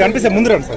కనిపిస్తే ముందు రండి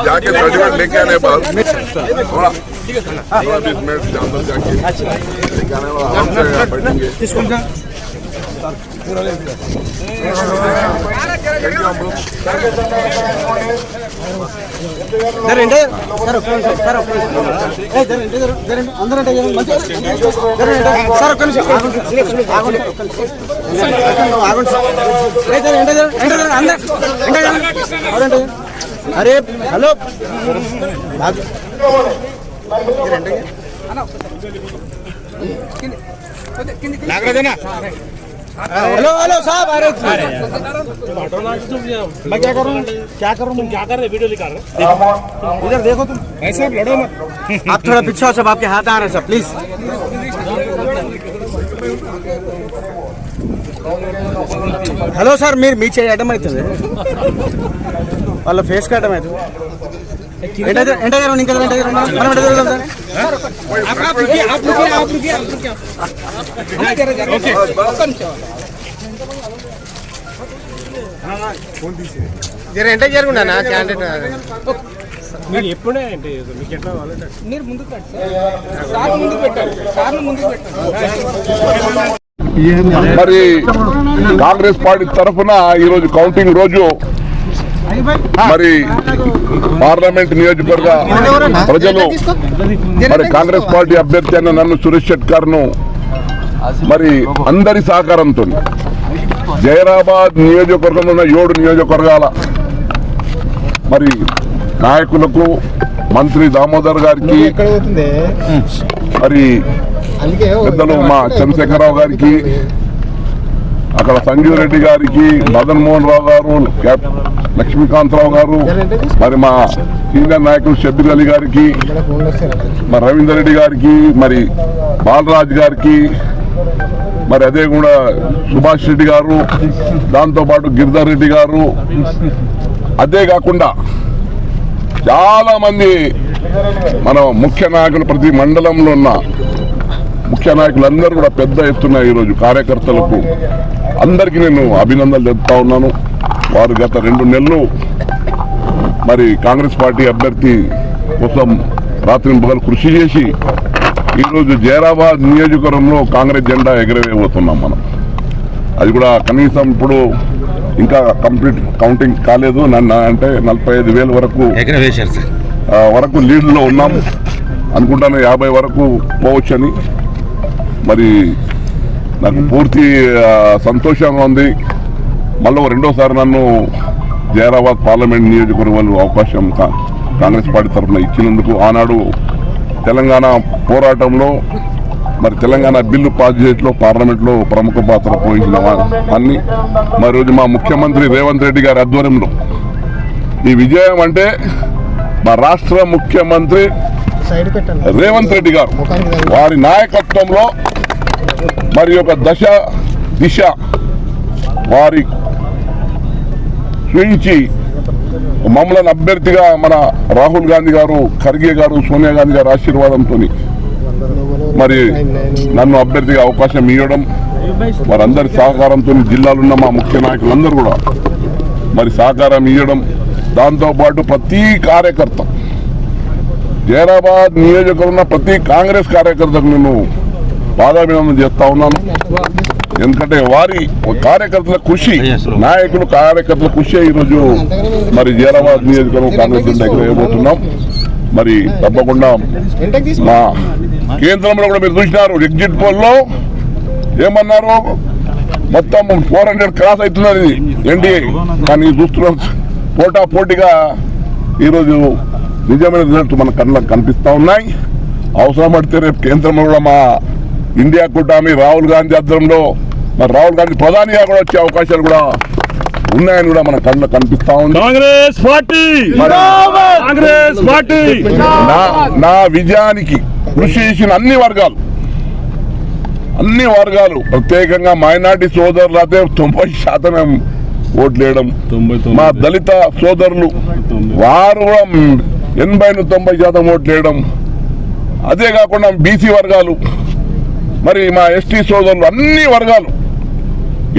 जाके सर्टिफिकेट लेके आने बाद थोड़ा 20 मिनट के अंदर जाके लेके आने वाला आराम से बैठेंगे। अरे हेलो हेलो हेलो साहब अरे मैं क्या करूँ तुम क्या कर रहे वीडियो दिखा रहे इधर देखो तुम ऐसे लड़ो मत आप थोड़ा पीछे हो सब आपके हाथ आ रहे हैं सब प्लीज हेलो सर మీరు మీ చేయి అడ్డం అవుతుంది వాళ్ళ ఫేస్ కి అడ్డం అవుతుంది ఎంటర్ ఇంకా మనం ఎంటర్ జరుగుండా క్యాండిడేట్ మీరు ఎప్పుడే అంటే మీకు ఎట్లా మీరు ముందుకు పెట్టారు మరి కాంగ్రెస్ పార్టీ తరఫున ఈరోజు కౌంటింగ్ రోజు మరి పార్లమెంట్ నియోజకవర్గ ప్రజలు మరి కాంగ్రెస్ పార్టీ అభ్యర్థి అయిన నన్ను సురేష్ షెట్కర్ ను మరి అందరి సహకారంతో జైరాబాద్ నియోజకవర్గంలో ఉన్న 7 నియోజకవర్గాల మరి నాయకులకు మంత్రి దామోదర్ గారికి మరి పెద్దలు మా చంద్రశేఖరరావు గారికి అక్కడ సంజీవ్ రెడ్డి గారికి మదన్ మోహన్ రావు గారు లక్ష్మీకాంతరావు గారు మరి మా సీనియర్ నాయకులు షబ్బీర్ అలీ గారికి మరి రవీందర్ రెడ్డి గారికి మరి బాలరాజ్ గారికి మరి అదే కూడా సుభాష్ రెడ్డి గారు దాంతోపాటు గిరిధర్ రెడ్డి గారు అదే కాకుండా చాలా మంది మన ముఖ్య నాయకులు ప్రతి మండలంలో ఉన్న ముఖ్య నాయకులందరూ కూడా పెద్ద ఎత్తున ఈరోజు కార్యకర్తలకు అందరికీ నేను అభినందనలు చెప్తా ఉన్నాను. వారు గత 2 నెలలు మరి కాంగ్రెస్ పార్టీ అభ్యర్థి కోసం రాత్రింబగలు కృషి చేసి ఈరోజు జైరాబాద్ నియోజకవర్గంలో కాంగ్రెస్ జెండా ఎగరవేయబోతున్నాం మనం. అది కూడా కనీసం ఇప్పుడు ఇంకా కంప్లీట్ కౌంటింగ్ కాలేదు. అంటే 45,000 వరకు లీడ్లో ఉన్నాం అనుకుంటాను. 50 వరకు పోవచ్చని మరి నాకు పూర్తి సంతోషంగా ఉంది. మళ్ళీ రెండోసారి నన్ను జైరాబాద్ పార్లమెంట్ నియోజకవర్గంలో అవకాశం కాంగ్రెస్ పార్టీ తరఫున ఇచ్చినందుకు ఆనాడు తెలంగాణ పోరాటంలో మరి తెలంగాణ బిల్లు పాస్ చేయడంలో పార్లమెంట్లో ప్రముఖ పాత్ర పోయించిన అన్ని మరి రోజు మా ముఖ్యమంత్రి రేవంత్ రెడ్డి గారి ఆధ్వర్యంలో ఈ విజయం అంటే మా రాష్ట్ర ముఖ్యమంత్రి రేవంత్ రెడ్డి గారు వారి నాయకత్వంలో మరి ఒక దిశ వారి చూయించి మమ్మల్ని అభ్యర్థిగా మన రాహుల్ గాంధీ గారు, ఖర్గే గారు, సోనియా గాంధీ గారు ఆశీర్వాదంతో మరి నన్ను అభ్యర్థిగా అవకాశం ఇవ్వడం, వారందరి సహకారంతో జిల్లాలో ఉన్న మా ముఖ్య నాయకులందరూ కూడా మరి సహకారం ఇవ్వడం, దాంతోపాటు ప్రతి కార్యకర్త జైరాబాద్ నియోజకవర్గంలో ప్రతి కాంగ్రెస్ కార్యకర్తకు నేను పాదాభినందన చేస్తా ఉన్నాను. ఎందుకంటే వారి కార్యకర్తల కృషి, నాయకులు కార్యకర్తల కృషి ఈరోజు మరి జైరాబాద్ నియోజకవర్గం కాంగ్రెస్ దగ్గర వేయబోతున్నాం. మరి తప్పకుండా మా కేంద్రంలో కూడా మీరు చూసినారు, ఎగ్జిట్ పోల్లో ఏమన్నారు, మొత్తం 400 క్రాస్ అవుతున్నది ఎన్డీఏ. కానీ చూస్తున్నాం పోటాపోటీగా ఈరోజు నిజమైన రిజల్ట్ మన కళ్ళకు కనిపిస్తూ ఉన్నాయి. అవసరం పడితే రేపు కేంద్రంలో కూడా మా ఇండియా కూటమి రాహుల్ గాంధీ ఆధ్వర్యంలో మరి రాహుల్ గాంధీ ప్రధానిగా కూడా వచ్చే అవకాశాలు కూడా ఉన్నాయని కూడా మన కళ్ళ కనిపిస్తా ఉంది. కాంగ్రెస్ పార్టీ నా విజయానికి కృషి చేసిన అన్ని వర్గాలు ప్రత్యేకంగా మైనార్టీ సోదరులు అయితే 90% ఓట్లు వేయడం, మా దళిత సోదరులు వారు కూడా 80-90% ఓట్లు వేయడం, అదే కాకుండా బీసీ వర్గాలు, మరి మా ఎస్టీ సోదరులు, అన్ని వర్గాలు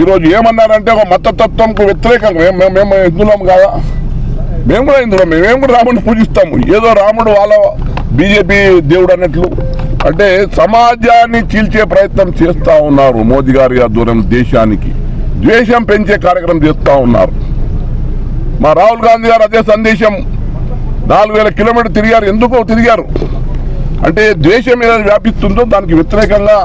ఈరోజు ఏమన్నారంటే ఒక మతతత్వంకు వ్యతిరేకంగా మేము హిందువులం కాదా, మేము కూడా హిందువులం, మేము కూడా రాముడిని పూజిస్తాము, ఏదో రాముడు వాళ్ళ బీజేపీ దేవుడు అన్నట్లు. అంటే సమాజాన్ని చీల్చే ప్రయత్నం చేస్తూ ఉన్నారు మోదీ గారి ఆధ్వర్యం. దేశానికి ద్వేషం పెంచే కార్యక్రమం చేస్తూ ఉన్నారు. మా రాహుల్ గాంధీ గారు అదే సందేశం 4000 కిలోమీటర్లు తిరిగారు. ఎందుకో తిరిగారు అంటే ద్వేషం ఏదైతే వ్యాపిస్తుందో దానికి వ్యతిరేకంగా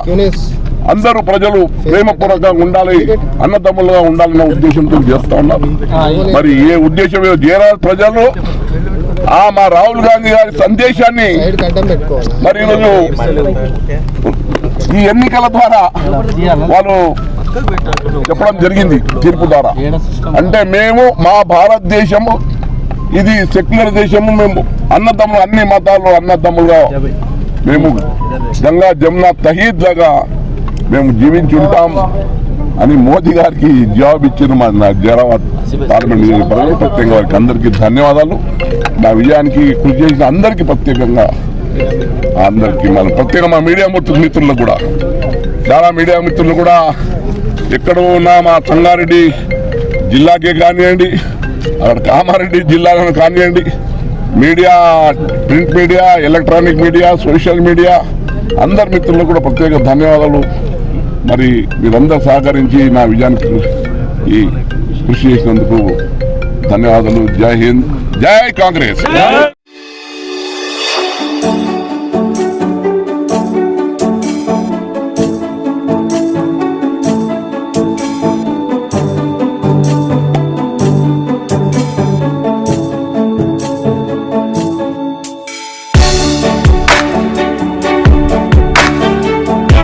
అందరూ ప్రజలు ప్రేమపూర్వకంగా ఉండాలి, అన్నదమ్ములుగా ఉండాలన్న ఉద్దేశంతో చేస్తూ ఉన్నారు. మరి ఏ ఉద్దేశం చేరాలి ప్రజలు మా రాహుల్ గాంధీ గారి సందేశాన్ని మరి ఈరోజు ఈ ఎన్నికల ద్వారా వాళ్ళు చెప్పడం జరిగింది తీర్పు ద్వారా. అంటే మేము మా భారతదేశము ఇది సెక్యులర్ దేశము, మేము అన్నదమ్ములు, అన్ని మతాల్లో అన్నదమ్ములుగా మేము గంగా జమున తహీద్ లాగా మేము జీవించి ఉంటాం అని మోదీ గారికి జవాబు ఇచ్చిన మా జరాబాద్ పార్లమెంట్ నియోజకవర్గంలో ప్రత్యేకంగా వారికి అందరికీ ధన్యవాదాలు. నా విజయానికి కృషి చేసిన అందరికీ ప్రత్యేకంగా మన ప్రత్యేకంగా మా మీడియా మిత్రులకు కూడా, చాలా మీడియా మిత్రులు కూడా ఎక్కడ ఉన్నా మా సంగారెడ్డి జిల్లాకే కానివ్వండి, అక్కడ కామారెడ్డి జిల్లాలను కానివ్వండి, media, print media, electronic media, social media అందరి మిత్రులకు కూడా ప్రత్యేక ధన్యవాదాలు. మరి మీరందరూ సహకరించి నా విజయానికి కృషి చేసినందుకు ధన్యవాదాలు. జై హింద్, జై కాంగ్రెస్.